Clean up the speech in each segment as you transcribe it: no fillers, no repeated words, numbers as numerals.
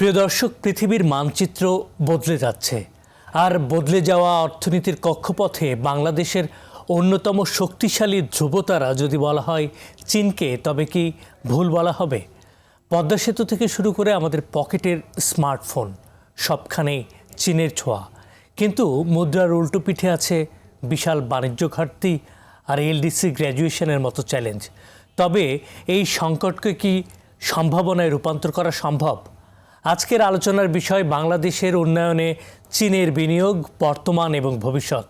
প্রিয় দর্শক, পৃথিবীর মানচিত্র বদলে যাচ্ছে, আর বদলে যাওয়া অর্থনীতির কক্ষপথে বাংলাদেশের অন্যতম শক্তিশালী ধ্রুবতারা যদি বলা হয় চীনকে, তবে কি ভুল বলা হবে? পদ্মা সেতু থেকে শুরু করে আমাদের পকেটের স্মার্টফোন, সবখানেই চীনের ছোঁয়া। কিন্তু মুদ্রার উল্টো পিঠে আছে বিশাল বাণিজ্য ঘাটতি আর এলডিসি গ্র্যাজুয়েশনের মতো চ্যালেঞ্জ। তবে এই সংকটকে কি সম্ভাবনায় রূপান্তর করা সম্ভব? আজকের আলোচনার বিষয় বাংলাদেশের উন্নয়নে চীনের বিনিয়োগ, বর্তমান এবং ভবিষ্যৎ।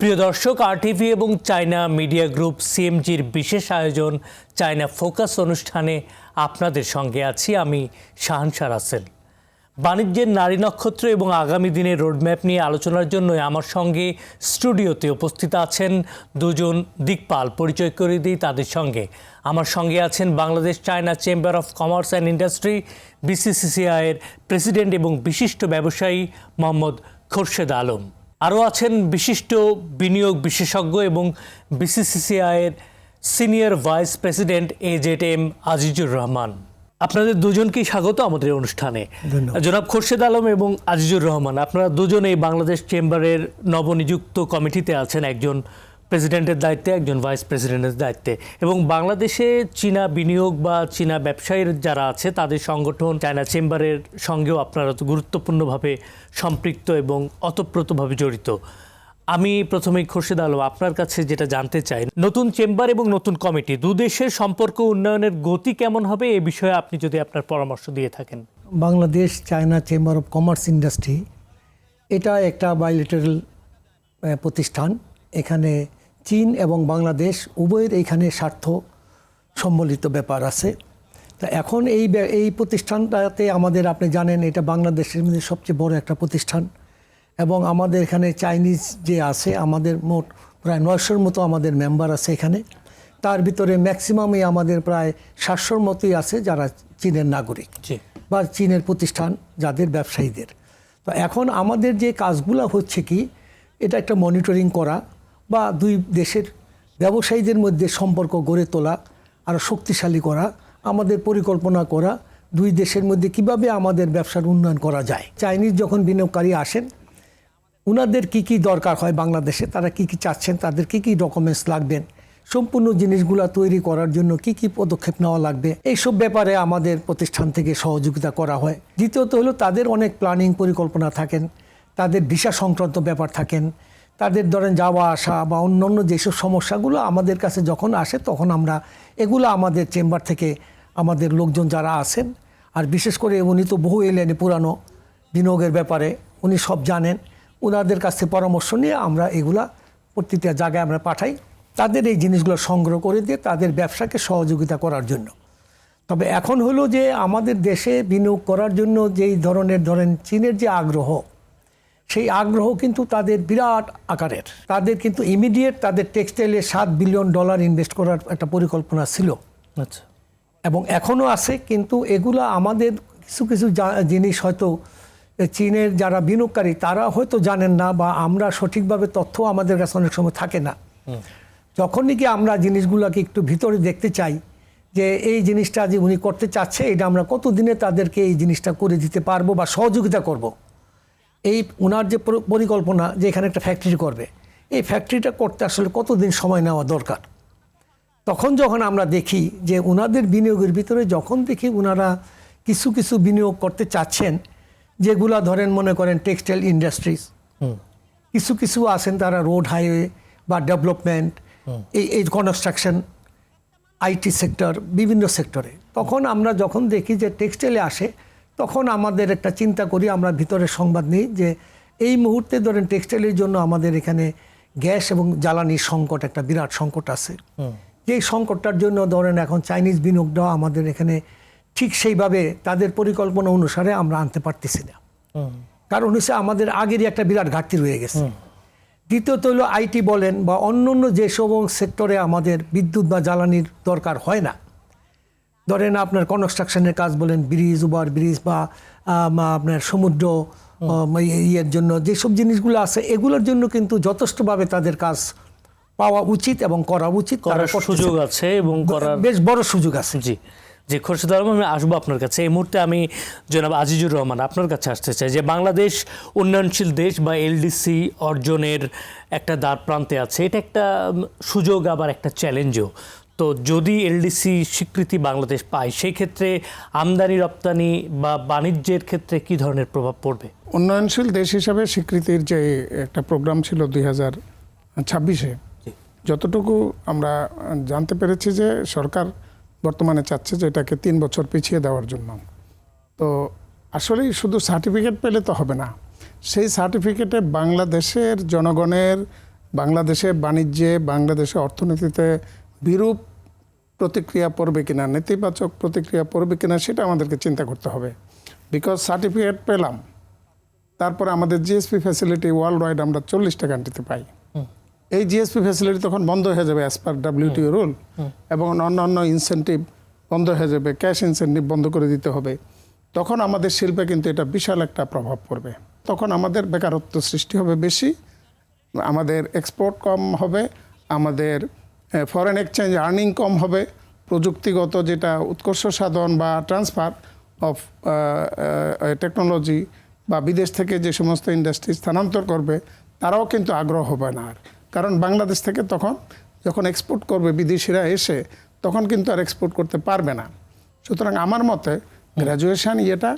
প্রিয় দর্শক, আরটিভি এবং চায়না মিডিয়া গ্রুপ সিএমজির বিশেষ আয়োজন চায়না ফোকাস অনুষ্ঠানে আপনাদের সঙ্গে আছি আমি শাহানশা রাসেল। বাণিজ্যের নারী নক্ষত্র এবং আগামী দিনের রোডম্যাপ নিয়ে আলোচনার জন্য আমার সঙ্গে স্টুডিওতে উপস্থিত আছেন দুজন দিকপাল। পরিচয় করে দিই তাদের সঙ্গে। আমার সঙ্গে আছেন Bangladesh China chamber of commerce and industry, বিসিসিসিআইয়ের প্রেসিডেন্ট এবং বিশিষ্ট ব্যবসায়ী মোহাম্মদ খোরশেদ আলম। আরও আছেন বিশিষ্ট বিনিয়োগ বিশেষজ্ঞ এবং বিসিসিসিআইয়ের senior vice president AZM Azizur Rahman. আপনাদের দুজনকেই স্বাগত আমাদের অনুষ্ঠানে। জনাব খোরশেদ আলম এবং আজিজুর রহমান, আপনারা দুজনেই বাংলাদেশ চেম্বারের নবনিযুক্ত কমিটিতে আছেন, একজন প্রেসিডেন্টের দায়িত্বে, একজন ভাইস প্রেসিডেন্টের দায়িত্বে। এবং বাংলাদেশে চীনা বিনিয়োগ বা চীনা ব্যবসায়ীর যারা আছে তাদের সংগঠন চায়না চেম্বারের সঙ্গেও আপনারা তো গুরুত্বপূর্ণভাবে সম্পৃক্ত এবং ওতপ্রোতভাবে জড়িত। আমি প্রথমেই খোরশেদ আলম, আপনার কাছে যেটা জানতে চাই, নতুন চেম্বার এবং নতুন কমিটি, দুদেশের সম্পর্ক উন্নয়নের গতি কেমন হবে এ বিষয়ে আপনি যদি আপনার পরামর্শ দিয়ে থাকেন। Bangladesh China chamber of commerce industry এটা একটা বাইলেটারাল প্রতিষ্ঠান। এখানে চীন এবং বাংলাদেশ উভয়ের এইখানে স্বার্থ সম্বলিত ব্যাপার আছে। তা এখন এই প্রতিষ্ঠানটাতে আমাদের, আপনি জানেন, এটা বাংলাদেশের মধ্যে সবচেয়ে বড় একটা প্রতিষ্ঠান এবং আমাদের এখানে চাইনিজ যে আছে, আমাদের মোট প্রায় 900-র মতো আমাদের মেম্বার আছে এখানে। তার ভিতরে ম্যাক্সিমামই আমাদের প্রায় 700-র মতোই আছে যারা চীনের নাগরিক বা চীনের প্রতিষ্ঠান, যাদের ব্যবসায়ীদের। তো এখন আমাদের যে কাজগুলো হচ্ছে কি, এটা একটা মনিটরিং করা বা দুই দেশের ব্যবসায়ীদের মধ্যে সম্পর্ক গড়ে তোলা, আরও শক্তিশালী করা, আমাদের পরিকল্পনা করা দুই দেশের মধ্যে কিভাবে আমাদের ব্যবসার উন্নয়ন করা যায়। চাইনিজ যখন বিনিয়োগকারী আসেন, ওনাদের কি কি দরকার হয় বাংলাদেশে, তারা কি কি চাচ্ছেন, তাদের কি কি ডকুমেন্টস লাগবেন, সম্পূর্ণ জিনিসগুলো তৈরি করার জন্য কি কি পদক্ষেপ নেওয়া লাগবে, এইসব ব্যাপারে আমাদের প্রতিষ্ঠান থেকে সহযোগিতা করা হয়। দ্বিতীয়ত হলো তাদের অনেক প্ল্যানিং পরিকল্পনা থাকেন, তাদের ভিসা সংক্রান্ত ব্যাপার থাকেন, তাদের ধরেন যাওয়া আসা বা অন্যান্য যেসব সমস্যাগুলো আমাদের কাছে যখন আসে, তখন আমরা এগুলো আমাদের চেম্বার থেকে আমাদের লোকজন যারা আছেন, আর বিশেষ করে উনি তো বহু এলেন পুরানো বিনিয়োগের ব্যাপারে, উনি সব জানেন, ওনাদের কাছ থেকে পরামর্শ নিয়ে আমরা এগুলা প্রতিটা জায়গায় আমরা পাঠাই, তাদের এই জিনিসগুলো সংগ্রহ করে দিয়ে তাদের ব্যবসাকে সহযোগিতা করার জন্য। তবে এখন হলো যে আমাদের দেশে বিনিয়োগ করার জন্য যেই ধরনের চীনের যে আগ্রহ, সেই আগ্রহ কিন্তু তাদের বিরাট আকারের। তাদের কিন্তু ইমিডিয়েট তাদের টেক্সটাইলে $7 বিলিয়ন ইনভেস্ট করার একটা পরিকল্পনা ছিল। আচ্ছা। এবং এখনও আছে, কিন্তু এগুলা আমাদের কিছু কিছু জিনিস হয়তো চীনের যারা বিনিয়োগকারী তারা হয়তো জানেন না, বা আমরা সঠিকভাবে তথ্য আমাদের কাছে অনেক সময় থাকে না। যখনই কি আমরা জিনিসগুলোকে একটু ভিতরে দেখতে চাই যে এই জিনিসটা যে উনি করতে চাচ্ছে, এটা আমরা কতদিনে তাদেরকে এই জিনিসটা করে দিতে পারবো বা সহযোগিতা করব। এই ওনার যে পরিকল্পনা যে এখানে একটা ফ্যাক্টরি করবে, এই ফ্যাক্টরিটা করতে আসলে কতদিন সময় নেওয়া দরকার। তখন যখন আমরা দেখি যে ওনাদের বিনিয়োগের ভিতরে যখন দেখি ওনারা কিছু কিছু বিনিয়োগ করতে চাচ্ছেন, যেগুলা ধরেন মনে করেন টেক্সটাইল ইন্ডাস্ট্রিজ, কিছু কিছু আছেন তারা রোড হাইওয়ে বা ডেভেলপমেন্ট, এই কনস্ট্রাকশন, আইটি সেক্টর, বিভিন্ন সেক্টরে, তখন আমরা যখন দেখি যে টেক্সটাইলে আসে, তখন আমাদের একটা চিন্তা করি, আমরা ভিতরে সংবাদ নিই যে এই মুহূর্তে ধরেন টেক্সটাইলের জন্য আমাদের এখানে গ্যাস এবং জ্বালানির সংকট, একটা বিরাট সংকট আছে। যেই সংকটটার জন্য ধরেন এখন চাইনিজ বিনিয়োগটাও আমাদের এখানে ঠিক সেইভাবে তাদের পরিকল্পনা অনুসারে আমরা আনতে পারতেছি না। কারণ হচ্ছে আমাদের আগেরই একটা বিরাট ঘাটতি রয়ে গেছে। দ্বিতীয়ত হলো আইটি বলেন বা অন্যান্য যেসব সেক্টরে আমাদের বিদ্যুৎ বা জ্বালানির দরকার হয় না, ধরেন আপনার কনস্ট্রাকশনের কাজ বলেন, ব্রিজ, ওভার ব্রিজ বা আপনার সমুদ্র ইয়ের জন্য যেসব জিনিসগুলো আছে, এগুলোর জন্য কিন্তু যথেষ্টভাবে তাদের কাজ পাওয়া উচিত এবং করা উচিত, করার সুযোগ আছে এবং করার বেশ বড় সুযোগ আছে। জি, যে খোরশেদ আলম, আমি আসবো আপনার কাছে। এই মুহূর্তে আমি জনাব আজিজুর রহমান আপনার কাছে আসতে চাই যে বাংলাদেশ উন্নয়নশীল দেশ বা এলডিসি অর্জনের একটা দ্বার প্রান্তে আছে। এটা একটা সুযোগ আবার একটা চ্যালেঞ্জও। তো যদি এলডিসি স্বীকৃতি বাংলাদেশ পায় সেই ক্ষেত্রে আমদানি রপ্তানি বা বাণিজ্যের ক্ষেত্রে কি ধরনের প্রভাব পড়বে? উন্নয়নশীল দেশ হিসাবে স্বীকৃতির যে একটা প্রোগ্রাম ছিল 2026-এ, যতটুকু আমরা জানতে পেরেছি যে সরকার বর্তমানে চাচ্ছে যে এটাকে 3 বছর পিছিয়ে দেওয়ার জন্য। তো আসলেই শুধু সার্টিফিকেট পেলে তো হবে না, সেই সার্টিফিকেটে বাংলাদেশের জনগণের, বাংলাদেশের বাণিজ্যে, বাংলাদেশের অর্থনীতিতে বিরূপ প্রতিক্রিয়া পড়বে কিনা, নেতিবাচক প্রতিক্রিয়া পড়বে কিনা, সেটা আমাদেরকে চিন্তা করতে হবে। বিকজ সার্টিফিকেট পেলাম, তারপরে আমাদের জিএসপি ফ্যাসিলিটি ওয়ার্ল্ড ওয়াইড আমরা 40টা কান্ট্রিতে পাই। এই জিএসপি ফ্যাসিলিটি তখন বন্ধ হয়ে যাবে অ্যাজ পার WTO রুল, এবং অন্যান্য ইনসেন্টিভ বন্ধ হয়ে যাবে, ক্যাশ ইনসেন্টিভ বন্ধ করে দিতে হবে। তখন আমাদের শিল্পে কিন্তু এটা বিশাল একটা প্রভাব পড়বে। তখন আমাদের বেকারত্ব সৃষ্টি হবে বেশি, আমাদের এক্সপোর্ট কম হবে, আমাদের ফরেন এক্সচেঞ্জ আর্নিং কম হবে, প্রযুক্তিগত যেটা উৎকর্ষ সাধন বা ট্রান্সফার অফ টেকনোলজি বা বিদেশ থেকে যে সমস্ত ইন্ডাস্ট্রি স্থানান্তর করবে তারাও কিন্তু আগ্রহ হবে না আর। কারণ বাংলাদেশ থেকে তখন যখন এক্সপোর্ট করবে বিদেশিরা এসে, তখন কিন্তু আর এক্সপোর্ট করতে পারবে না। সুতরাং আমার মতে গ্র্যাজুয়েশন ইয়েটা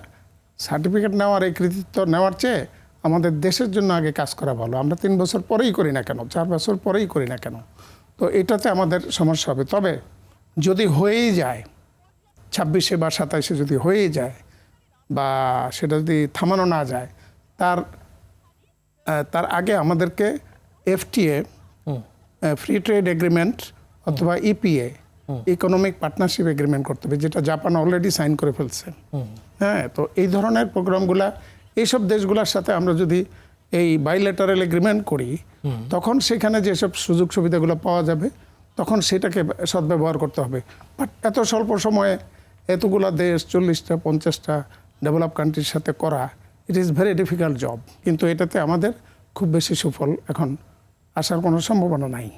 সার্টিফিকেট নেওয়ার, এই কৃতিত্ব নেওয়ার চেয়ে আমাদের দেশের জন্য আগে কাজ করা ভালো। আমরা 3 বছর পরেই করি না কেন, 4 বছর পরেই করি না কেন, তো এটাতে আমাদের সমস্যা হবে। তবে যদি হয়েই যায় 26-এ বা 27-এ যদি হয়েই যায়, বা সেটা যদি থামানো না যায়, তার আগে আমাদেরকে FTA, ফ্রি ট্রেড এগ্রিমেন্ট, অথবা EPA, ইকোনমিক পার্টনারশিপ এগ্রিমেন্ট করতে হবে, যেটা জাপান অলরেডি সাইন করে ফেলছে। হ্যাঁ, তো এই ধরনের প্রোগ্রামগুলা এইসব দেশগুলোর সাথে আমরা যদি এই বাইলেটারাল এগ্রিমেন্ট করি, তখন সেখানে যেসব সুযোগ সুবিধাগুলো পাওয়া যাবে তখন সেটাকে সদ্ব্যবহার করতে হবে। বাট এত স্বল্প সময়ে এতগুলা দেশ, 40টা 50টা ডেভেলপ কান্ট্রির সাথে করা, it is very difficult job. কিন্তু এটাতে আমাদের খুব বেশি সুফল এখন আসার কোনো সম্ভাবনা নাই,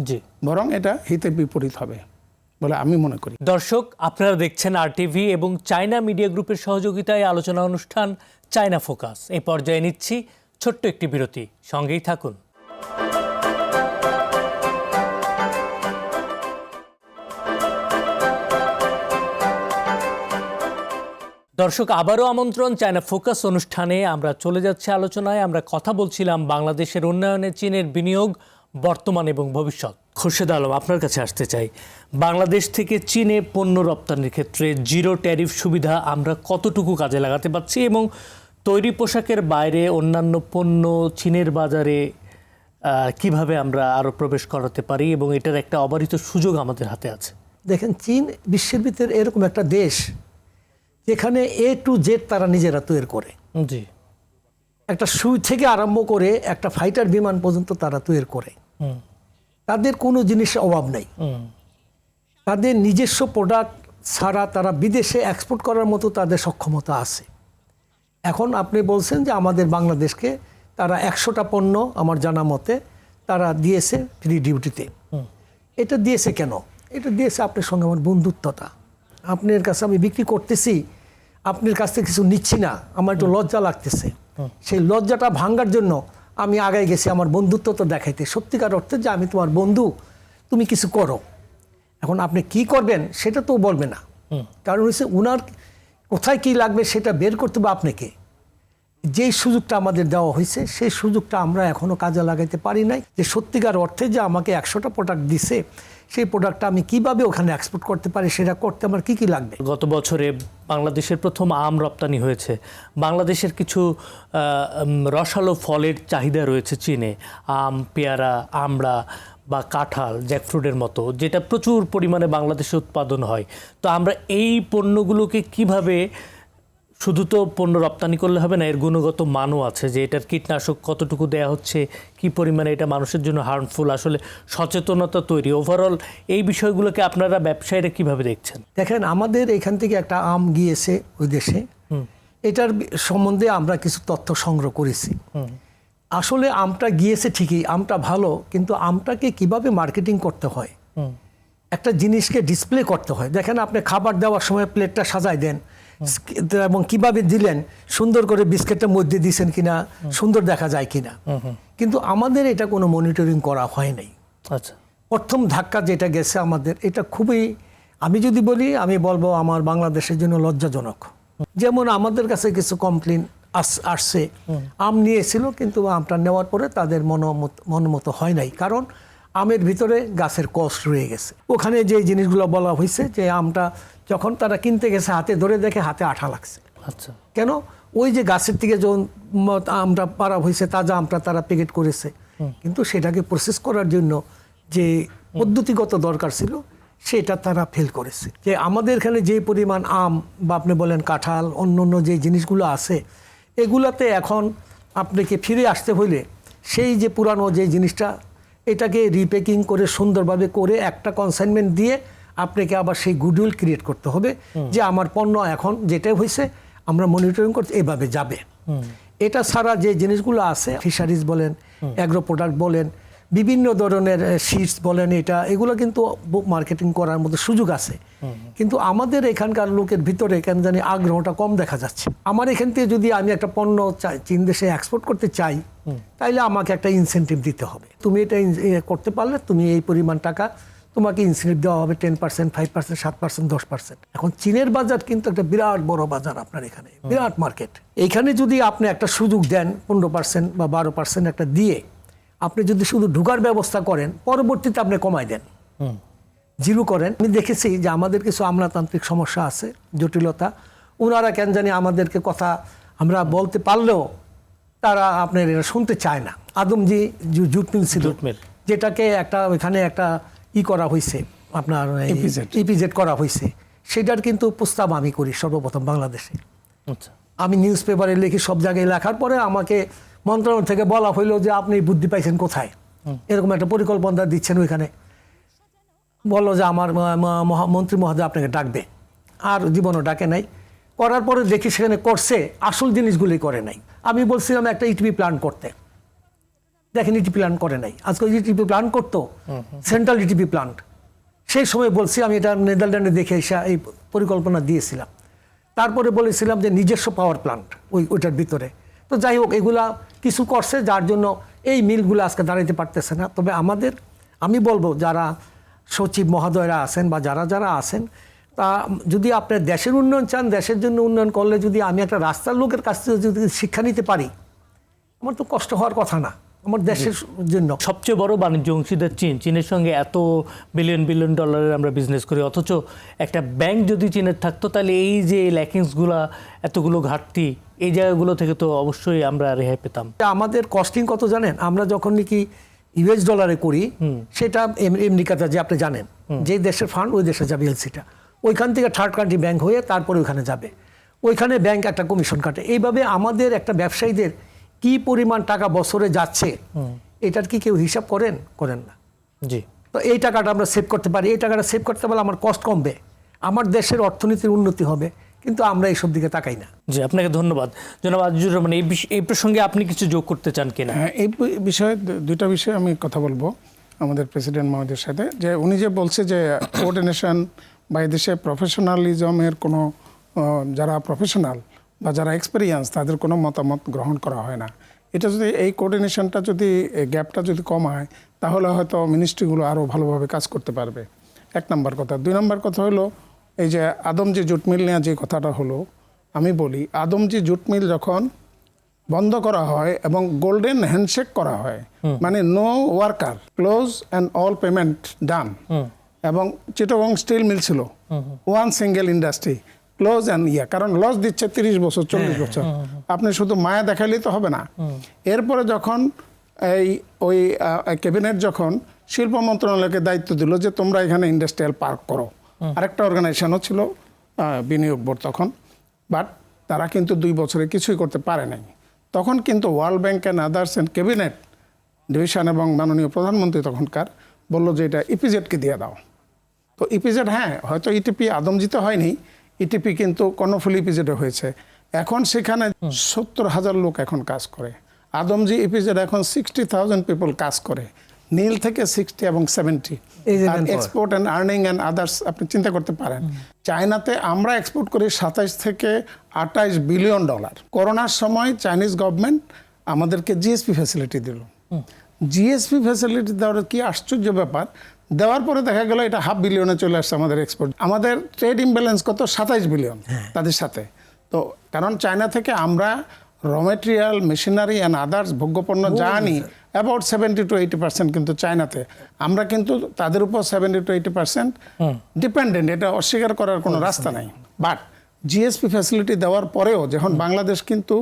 জি, বরং এটা হিতে বিপরীত হবে বলে আমি মনে করি। দর্শক, আপনারা দেখছেন RTV এবং চায়না মিডিয়া গ্রুপের সহযোগিতায় আলোচনা অনুষ্ঠান চায়না ফোকাস। এই পর্যায়ে নিচ্ছি ছোট্ট একটি বিরতি, সঙ্গেই থাকুন। দর্শক, আবারও আমন্ত্রণ চায়না ফোকাস অনুষ্ঠানে। আমরা চলে যাচ্ছি আলোচনায়। আমরা কথা বলছিলাম বাংলাদেশের উন্নয়নে চীনের বিনিয়োগ, বর্তমান এবং ভবিষ্যৎ। খোরশেদ আলম, আপনার কাছে আসতে চাই। বাংলাদেশ থেকে চীনে পণ্য রপ্তানির ক্ষেত্রে জিরো ট্যারিফ সুবিধা আমরা কতটুকু কাজে লাগাতে পারছি, এবং তৈরি পোশাকের বাইরে অন্যান্য পণ্য চীনের বাজারে কিভাবে আমরা আরও প্রবেশ করাতে পারি, এবং এটার একটা অবারিত সুযোগ আমাদের হাতে আছে? দেখেন, চীন বিশ্বের ভিতরে এরকম একটা দেশ যেখানে A to Z তারা নিজেরা তৈরি করে। জি, একটা সুই থেকে আরম্ভ করে একটা ফাইটার বিমান পর্যন্ত তারা তৈরি করে। তাদের কোনো জিনিসের অভাব নেই। তাদের নিজস্ব প্রোডাক্ট ছাড়া তারা বিদেশে এক্সপোর্ট করার মতো তাদের সক্ষমতা আছে। এখন আপনি বলছেন যে আমাদের বাংলাদেশকে তারা 100টা পণ্য আমার জানা মতে তারা দিয়েছে ফ্রি ডিউটিতে। এটা দিয়েছে কেন? এটা দিয়েছে আপনার সঙ্গে আমার বন্ধুত্বতা। আপনার কাছে আমি বিক্রি করতেছি, আপনার কাছ থেকে কিছু নিচ্ছি না, আমার একটু লজ্জা লাগতেছে। সেই লজ্জাটা ভাঙার জন্য আমি আগায় গেছি আমার বন্ধুত্বতা দেখাইতে, সত্যিকার অর্থে যে আমি তোমার বন্ধু, তুমি কিছু করো। এখন আপনি কি করবেন সেটা তো বলবে না, কারণ হচ্ছে উনার কোথায় কি লাগবে সেটা বের করতে হবে আপনাকে। যেই সুযোগটা আমাদের দেওয়া হয়েছে সেই সুযোগটা আমরা এখনও কাজে লাগাইতে পারি নাই, যে সত্যিকার অর্থে যে আমাকে 100টা প্রোডাক্ট দিছে, সেই প্রোডাক্টটা আমি কিভাবে ওখানে এক্সপোর্ট করতে পারি, সেটা করতে আমার কি কি লাগবে। গত বছরে বাংলাদেশের প্রথম আম রপ্তানি হয়েছে। বাংলাদেশের কিছু রসালো ফলের চাহিদা রয়েছে চীনে, আম, পেয়ারা, আমড়া বা কাঁঠাল, জ্যাকফ্রুটের মতো, যেটা প্রচুর পরিমাণে বাংলাদেশে উৎপাদন হয়। তো আমরা এই পণ্যগুলোকে কিভাবে, শুধু তো পণ্য রপ্তানি করলে হবে না, এর গুণগত মানও আছে, যে এটার কীটনাশক কতটুকু দেয়া হচ্ছে, কি পরিমাণে এটা মানুষের জন্য হার্মফুল, আসলে সচেতনতা তৈরি, ওভারঅল এই বিষয়গুলোকে আপনারা ব্যবসায়ীরা কিভাবে দেখছেন? দেখেন, আমাদের এখান থেকে একটা আম গিয়েছে ওই দেশে, এটার সম্বন্ধে আমরা কিছু তথ্য সংগ্রহ করেছি। আসলে আমটা গিয়েছে ঠিকই, আমটা ভালো, কিন্তু আমটাকে কিভাবে মার্কেটিং করতে হয় একটা জিনিসকে ডিসপ্লে করতে হয়। দেখেন আপনি খাবার দেওয়ার সময় প্লেটটা সাজাই দেন এবং কিভাবে দিলেন, সুন্দর করে বিস্কিটটা মধ্যে দিয়েছেন কিনা, সুন্দর দেখা যায় কিনা। কিন্তু আমাদের এটা কোনো মনিটরিং করা হয় নাই। আচ্ছা, প্রথম ধাক্কা যেটা গেছে আমাদের, এটা খুবই, আমি যদি বলি আমি বলবো আমার বাংলাদেশের জন্য লজ্জাজনক। যেমন আমাদের কাছে কিছু কমপ্লেন আসছে, আম নিয়েছিল কিন্তু আমটা নেওয়ার পরে তাদের মনোমতো হয় নাই, কারণ আমের ভিতরে গাছের কষ রয়ে গেছে। ওখানে যে জিনিসগুলো বলা হয়েছে যে আমটা যখন তারা কিনতে গেছে হাতে ধরে দেখে হাতে আঠা লাগছে। আচ্ছা, কেন? ওই যে গাছের থেকে যখন আমটা পাড়া হয়েছে, তাজা আমটা তারা প্যাকেট করেছে, কিন্তু সেটাকে প্রসেস করার জন্য যে পদ্ধতিগত দরকার ছিল সেটা তারা ফেল করেছে। যে আমাদের এখানে যে পরিমাণ আম বা আপনি বলেন কাঁঠাল, অন্য অন্য যে জিনিসগুলো আছে, এগুলাতে এখন আপনাকে ফিরে আসতে হইলে সেই যে পুরানো যে জিনিসটা, এটাকে রিপ্যাকিং করে সুন্দরভাবে করে একটা কনসাইনমেন্ট দিয়ে আপনাকে আবার সেই গুডউইল ক্রিয়েট করতে হবে যে আমার পণ্য এখন যেটা হয়েছে আমরা মনিটরিং করতে এভাবে যাবে। এটা ছাড়া যে জিনিসগুলো আছে, ফিশারিজ বলেন, অ্যাগ্রো প্রোডাক্ট বলেন, বিভিন্ন ধরনের সিডস বলেন, এগুলো কিন্তু মার্কেটিং করার মতো সুযোগ আছে। কিন্তু আমাদের এখানকার লোকের ভিতরে কেন জানি আগ্রহটা কম দেখা যাচ্ছে। আমার এখান থেকে যদি আমি একটা পণ্য চীন দেশে এক্সপোর্ট করতে চাই, তাইলে আমাকে একটা ইনসেন্টিভ দিতে হবে। তুমি এটা করতে পারলে তুমি এই পরিমাণ টাকা তোমাকে ইনসেন্টিভ দেওয়া হবে, 10%, 5%, 7%, 10%। এখন চীনের বাজার কিন্তু একটা বিরাট বড় বাজার, আপনার এখানে বিরাট মার্কেট। এইখানে যদি আপনি একটা সুযোগ দেন 15% বা 12% একটা দিয়ে, আপনি যদি শুধু ঢুকার ব্যবস্থা করেন, পরবর্তীতে আপনি কমাই দেন, জিরো করেন। আমি দেখেছি যে আমাদের কিছু আমলাতান্ত্রিক সমস্যা আছে, জটিলতা, ওনারা কেন জানি আমাদেরকে কথা আমরা বলতে পারলেও তারা আপনার এটা শুনতে চায় না। আদমজি জুট মিল ছিল, যেটাকে একটা ওইখানে একটা করা হয়েছে, আপনার ইপিজেড করা হয়েছে, সেটার কিন্তু প্রস্তাব আমি করি সর্বপ্রথম বাংলাদেশে। আচ্ছা, আমি নিউজ পেপারে লিখি, সব জায়গায় লেখার পরে আমাকে মন্ত্রণালয় থেকে বলা হইলো যে আপনি বুদ্ধি পাইছেন কোথায়, এরকম একটা পরিকল্পনা দিচ্ছেন ওইখানে, বললো যে আমার মন্ত্রী মহোদয় আপনাকে ডাকবে। আর জীবনও ডাকে নাই। করার পরে দেখি সেখানে করছে, আসল জিনিসগুলি করে নাই। আমি বলছিলাম একটা ইটিপি প্ল্যান করতে, দেখেন ইটিপি প্ল্যান করে নাই। আজকে ইটিপি প্ল্যান করতো, সেন্ট্রাল ইটিপি প্ল্যান্ট, সেই সময় বলছি আমি এটা নেদারল্যান্ডে দেখে এসে এই পরিকল্পনা দিয়েছিলাম। তারপরে বলেছিলাম যে নিজস্ব পাওয়ার প্ল্যান্ট ওইটার ভিতরে। তো যাই হোক, এগুলা কিছু করছে যার জন্য এই মিলগুলো আজকে দাঁড়াইতে পারতেছে না। তবে আমি বলবো যারা সচিব মহোদয়রা আছেন বা যারা আছেন, তা যদি আপনার দেশের উন্নয়ন চান, দেশের জন্য উন্নয়ন করলে যদি আমি একটা রাস্তার লোকের কাছ থেকে যদি শিক্ষা নিতে পারি, আমার তো কষ্ট হওয়ার কথা না আমার দেশের জন্য। সবচেয়ে বড় বাণিজ্য অংশীদার চীন, চীনের সঙ্গে এত বিলিয়ন বিলিয়ন ডলারের আমরা বিজনেস করি, অথচ একটা ব্যাংক যদি চীনের থাকতো তাহলে এই যে ল্যাকিংসগুলো, এতগুলো ঘাটতি, এই জায়গাগুলো থেকে তো অবশ্যই আমরা রেহাই পেতাম। আমাদের কস্টিং কত জানেন? আমরা যখন নাকি ইউএস ডলারে করি, সেটা আমেরিকাতে, যে আপনি জানেন যে দেশের ফান্ড ওই দেশে যাবে এলসিটা, ওইখান থেকে থার্ড কান্ট্রি ব্যাংক হয়ে তারপরে ওইখানে যাবে, ওইখানে ব্যাংক একটা কমিশন কাটে। এইভাবে আমাদের একটা ব্যবসায়ীদের কি পরিমাণ টাকা বছরে যাচ্ছে, এটার কি কেউ হিসাব করেন না। জি, তো এই টাকাটা আমরা সেভ করতে পারি, এই টাকাটা সেভ করতে পারলে আমার কষ্ট কমবে, আমার দেশের অর্থনীতির উন্নতি হবে, কিন্তু আমরা এইসব দিকে তাকাই না। জি, আপনাকে ধন্যবাদ। জনাব আজিজুর রহমান, এই প্রসঙ্গে আপনি কিছু যোগ করতে চান কিনা? হ্যাঁ, এই বিষয়ে দুইটা বিষয়ে আমি কথা বলবো আমাদের প্রেসিডেন্ট মহোদয়ের সাথে। যে উনি যে বলছে যে কোঅর্ডিনেশন বা এদেশে প্রফেশনালিজমের কোনো যারা প্রফেশনাল বা যারা এক্সপেরিয়েন্স, তাদের কোনো মতামত গ্রহণ করা হয় না। এটা যদি এই কোঅর্ডিনেশনটা যদি গ্যাপটা যদি কম হয়, তাহলে হয়তো মিনিস্ট্রিগুলো আরও ভালোভাবে কাজ করতে পারবে, এক নম্বর কথা। দুই নম্বর কথা হলো এই যে আদমজি জুট মিল নিয়ে যে কথাটা হলো, আমি বলি আদমজি জুট মিল যখন বন্ধ করা হয় এবং গোল্ডেন হ্যান্ডশেক করা হয়, মানে no worker, close and all payment done, এবং চিটাগং স্টিল মিল ছিল one single industry, close and কারণ লস দিচ্ছে 30 বছর 40 বছর, আপনি শুধু মায়া দেখাইলেই তো হবে না। এরপরে যখন ওই ক্যাবিনেট যখন শিল্প মন্ত্রণালয়কে দায়িত্ব দিল যে তোমরা এখানে ইন্ডাস্ট্রিয়াল পার্ক করো, আরেকটা অর্গানাইজেশনও ছিল বিনিয়োগ বোর্ড তখন, বাট তারা কিন্তু 2 বছরে কিছুই করতে পারে নাই। তখন কিন্তু world bank and others and cabinet division এবং মাননীয় প্রধানমন্ত্রী তখনকার বললো যে এটা ইপিজেডকে দিয়ে দাও। তো ইপিজেড, হ্যাঁ হয়তো ইটিপি আদমজিতে হয়নি, ইটিপি কিন্তু কর্ণফুলী ইপিজেডে হয়েছে। এখন সেখানে 70,000 লোক এখন কাজ করে। আদমজি ইপিজেড এখন 60,000 পিপল কাজ করে। নীল থেকে 60 এবং 70, এই যে আর manpower। Export and earning and others আপনি চিন্তা করতে পারেন। চায়নাতে আমরা এক্সপোর্ট করি 27 থেকে 28 বিলিয়ন ডলার। করোনার সময় চাইনিজ গভর্নমেন্ট আমাদেরকে জিএসপি ফ্যাসিলিটি দিল। জিএসপি ফ্যাসিলিটি দেওয়ার কি আশ্চর্য ব্যাপার, দেওয়ার পরে দেখা গেল এটা $500 বিলিয়নে চলে আসছে আমাদের এক্সপোর্ট। আমাদের ট্রেড ইমব্যালেন্স কত, 27 বিলিয়ন তাদের সাথে। তো কারণ চায়না থেকে আমরা raw material, machinery and others ভোগ্যপণ্য যা আনি অ্যাবাউট 70 to 80% কিন্তু চায়নাতে। আমরা কিন্তু তাদের উপর 70 to 80% ডিপেন্ডেন্ট, এটা অস্বীকার করার কোনো রাস্তা নাই। বাট জিএসপি ফ্যাসিলিটি দেওয়ার পরেও যখন বাংলাদেশ কিন্তু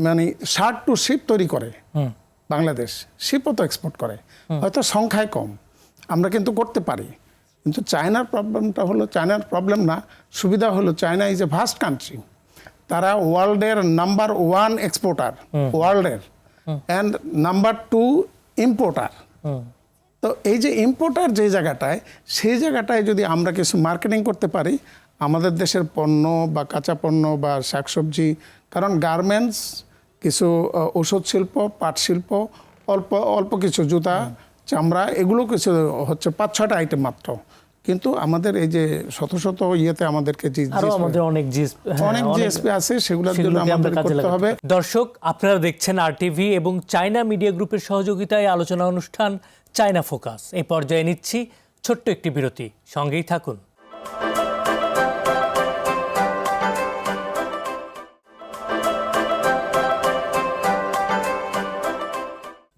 মানে শার্ট টু শিপ তৈরি করে, বাংলাদেশ শিপও তো এক্সপোর্ট করে, হয়তো সংখ্যায় কম, আমরা কিন্তু করতে পারি। কিন্তু চায়নার প্রবলেমটা হলো, চায়নার প্রবলেম না, সুবিধা হলো China is a vast country. তারা ওয়ার্ল্ডের নাম্বার 1 এক্সপোর্টার, ওয়ার্ল্ডের, অ্যান্ড নাম্বার 2 ইম্পোর্টার। তো এই যে ইম্পোর্টার যে জায়গাটায়, সেই জায়গাটায় যদি আমরা কিছু মার্কেটিং করতে পারি আমাদের দেশের পণ্য বা কাঁচা পণ্য বা শাকসবজি, কারণ গার্মেন্টস, কিছু ঔষধ শিল্প, পাট শিল্প, অল্প অল্প কিছু জুতা, চামড়া, এগুলো কিছু হচ্ছে 5-6টা আইটেম মাত্র। কিন্তু আমাদের এই যে শত শত ইয়েতে আমাদেরকে আমাদের অনেক জিএসপি আছে, সেগুলোর জন্য আমাদের করতে হবে। দর্শক, আপনারা দেখছেন RTV এবং চায়না মিডিয়া গ্রুপের সহযোগিতায় আলোচনা অনুষ্ঠান চায়না ফোকাস। এই পর্যায়ে নিচ্ছি ছোট্ট একটি বিরতি, সঙ্গেই থাকুন।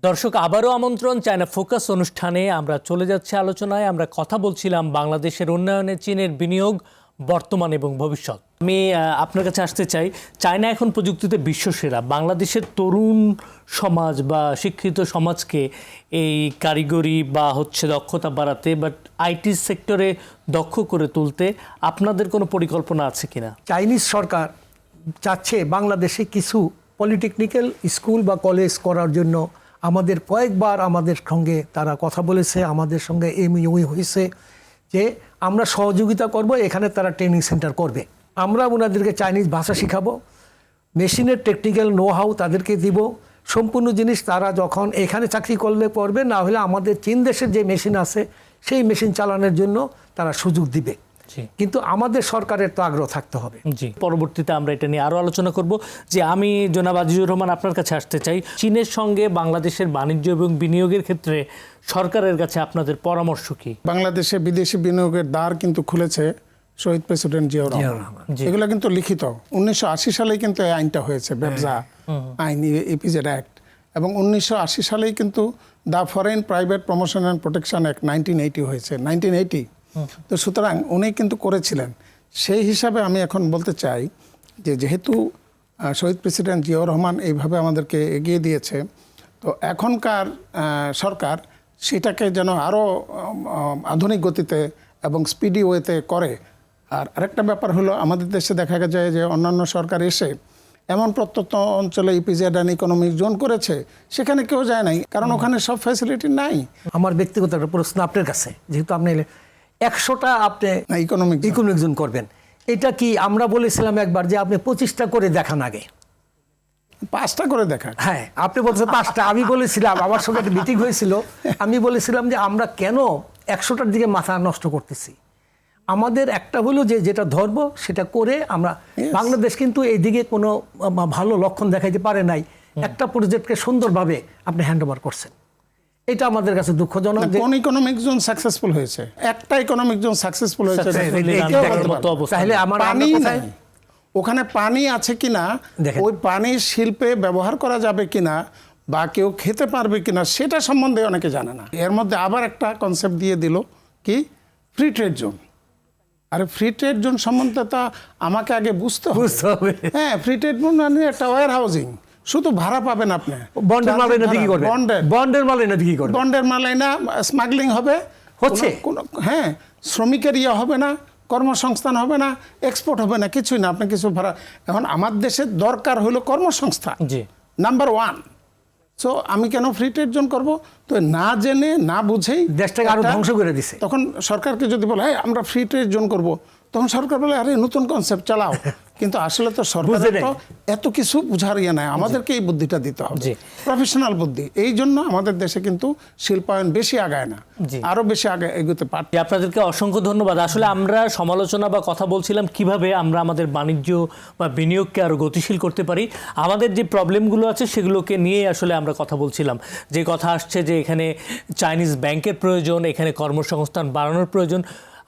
দর্শক, আবারও আমন্ত্রণ চায়না ফোকাস অনুষ্ঠানে। আমরা চলে যাচ্ছি আলোচনায়। আমরা কথা বলছিলাম বাংলাদেশের উন্নয়নে চীনের বিনিয়োগ, বর্তমান এবং ভবিষ্যৎ। আমি আপনার কাছে আসতে চাই, চায়না এখন প্রযুক্তিতে বিশ্বসেরা। বাংলাদেশের তরুণ সমাজ বা শিক্ষিত সমাজকে এই কারিগরি বা দক্ষতা বাড়াতে, বাট আইটি সেক্টরে দক্ষ করে তুলতে আপনাদের কোনো পরিকল্পনা আছে কিনা? চাইনিজ সরকার চাচ্ছে বাংলাদেশে কিছু পলিটেকনিক্যাল স্কুল বা কলেজ করার জন্য। আমাদের কয়েকবার আমাদের সঙ্গে তারা কথা বলেছে, আমাদের সঙ্গে এমইউ হয়েছে যে আমরা সহযোগিতা করব, এখানে তারা ট্রেনিং সেন্টার করবে। আমরা ওনাদেরকে চাইনিজ ভাষা শিখাবো, মেশিনের টেকনিক্যাল নো হাউ তাদেরকে দিব, সম্পূর্ণ জিনিস তারা যখন এখানে চাকরি করলে করবে, না হলে আমাদের চীন দেশের যে মেশিন আছে সেই মেশিন চালানোর জন্য তারা সুযোগ দিবে। কিন্তু আমাদের সরকারের তো আগ্রহ থাকতে হবে। জি, পরবর্তীতে আমরা এটা নিয়ে আরো আলোচনা করব। যে আমি জনাব আজিজুর রহমান আপনার কাছে আসতে চাই, চীনের সঙ্গে বাংলাদেশের বাণিজ্য এবং বিনিয়োগের ক্ষেত্রে সরকারের কাছে আপনাদের পরামর্শ কি? বাংলাদেশে বিদেশি বিনিয়োগের দ্বার কিন্তু খুলেছে শহীদ প্রেসিডেন্ট জিয়াউর রহমান। এগুলো কিন্তু লিখিত, 1980 সালেই কিন্তু এই আইনটা হয়েছে, ব্যবসা আইন, ইপিজেড অ্যাক্ট। এবং 1980 সালেই কিন্তু the foreign private promotion and protection act 1980 হয়েছে, 1980। তো সুতরাং উনি কিন্তু করেছিলেন। সেই হিসাবে আমি এখন বলতে চাই যে যেহেতু শহীদ প্রেসিডেন্ট জিয়াউর রহমান এইভাবে আমাদেরকে এগিয়ে দিয়েছে, তো এখনকার সরকার সেটাকে যেন আরও আধুনিক গতিতে এবং স্পিডি ওয়েতে করে। আর আরেকটা ব্যাপার হলো, আমাদের দেশে দেখা যায় যে অন্যান্য সরকার এসে এমন প্রত্যন্ত অঞ্চলে ইপিজেড অ্যান্ড ইকোনমিক জোন করেছে, সেখানে কেউ যায় নাই, কারণ ওখানে সব ফ্যাসিলিটি নাই। আমার ব্যক্তিগত একটা প্রশ্ন আপনার কাছে, যেহেতু আপনি 100টা আপনি ইকোনমিক জোন করবেন, এটা কি আমরা বলেছিলাম একবার যে আপনি 25টা করে দেখান আগে, 5টা করে দেখা? হ্যাঁ, আপনি বলছেন 5টা, আমি বলেছিলাম, আমার সঙ্গে একটা মিটিং হয়েছিল, আমি বলেছিলাম যে আমরা কেন 100টার দিকে মাথা নষ্ট করতেছি। আমাদের একটা হলো যে যেটা ধরবো সেটা করে আমরা, বাংলাদেশ কিন্তু এইদিকে কোনো ভালো লক্ষণ দেখাইতে পারে নাই। একটা প্রজেক্টকে সুন্দরভাবে আপনি হ্যান্ড ওভার করছেন, এটা আমাদের কাছে দুঃখজনক। কোন ইকোনমিক জোন সাকসেসফুল হয়েছে? একটা ইকোনমিক জোন সাকসেসফুল হয়েছে, তাহলে আমার পানি নাই, ওখানে পানি আছে কিনা, ওই পানি শিল্পে ব্যবহার করা যাবে কিনা বা কেউ খেতে পারবে কিনা, সেটা সম্বন্ধে অনেকে জানে না। এর মধ্যে আবার একটা কনসেপ্ট দিয়ে দিল কি, ফ্রি ট্রেড জোন। আরে ফ্রি ট্রেড জোন সম্বন্ধে তা আমাকে আগে বুঝতে হবে। হ্যাঁ, ফ্রি ট্রেড জোন মানে একটা ওয়্যার হাউজিং, শুধু ভাড়া পাবেন আপনি, বন্ডের মাল এনে বিক্রি করবেন, বন্ডের মাল এনে বিক্রি করবেন, বন্ডের মাল এনে স্মাগলিং হবে, হচ্ছে হ্যাঁ, শ্রমিকের ইয়ে হবে না, কর্মসংস্থান হবে না, এক্সপোর্ট হবে না, কিছুই না, আপনি কিছু ভাড়া। এখন আমার দেশের দরকার হলো কর্মসংস্থান, নাম্বার 1। সো আমি কেন ফ্রি ট্রেড জোন করবো? তো না জেনে না বুঝেই দেশটাকে আরো ধ্বংস করে দিছে। তখন সরকারকে যদি বলে আমরা ফ্রি ট্রেড জোন করবো, তখন সরকার বলে আরে নতুন কনসেপ্ট চালাও, কিন্তু আসলে তো সরকারের তো এত কিছু বুঝার ইয়ে নাই, আমাদেরকে এই বুদ্ধিটা দিতে হবে, জি। প্রফেশনাল বুদ্ধি। এই জন্য আমাদের দেশে কিন্তু শিল্পায়ন বেশি আগায় না, জি। আরো বেশি আগে এগোতে পারত। আপনাদেরকে অসংখ্য ধন্যবাদ। আসলে আমরা সমালোচনা বা কথা বলছিলাম কিভাবে আমরা আমাদের বাণিজ্য বা বিনিয়োগকে আরো গতিশীল করতে পারি। আমাদের যে প্রবলেমগুলো আছে সেগুলোকে নিয়ে আসলে আমরা কথা বলছিলাম। যে কথা আসছে যে এখানে চাইনিজ ব্যাংকের প্রয়োজন, এখানে কর্মসংস্থান বাড়ানোর প্রয়োজন।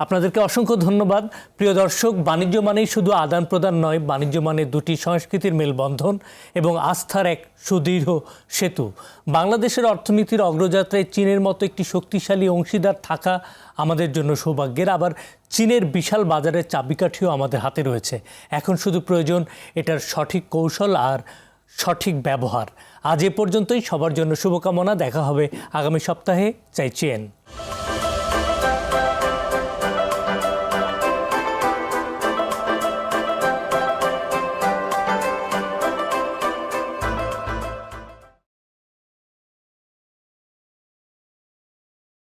আপনাদেরকে অসংখ্য ধন্যবাদ। প্রিয় দর্শক, বাণিজ্য মানেই শুধু আদান প্রদান নয়, বাণিজ্য মানে দুটি সংস্কৃতির মেলবন্ধন এবং আস্থার এক সুদৃঢ় সেতু। বাংলাদেশের অর্থনীতির অগ্রযাত্রায় চীনের মতো একটি শক্তিশালী অংশীদার থাকা আমাদের জন্য সৌভাগ্যের। আবার চীনের বিশাল বাজারের চাবিকাঠিও আমাদের হাতে রয়েছে। এখন শুধু প্রয়োজন এটার সঠিক কৌশল আর সঠিক ব্যবহার। আজ এ পর্যন্তই। সবার জন্য শুভকামনা। দেখা হবে আগামী সপ্তাহে। চাই চেন।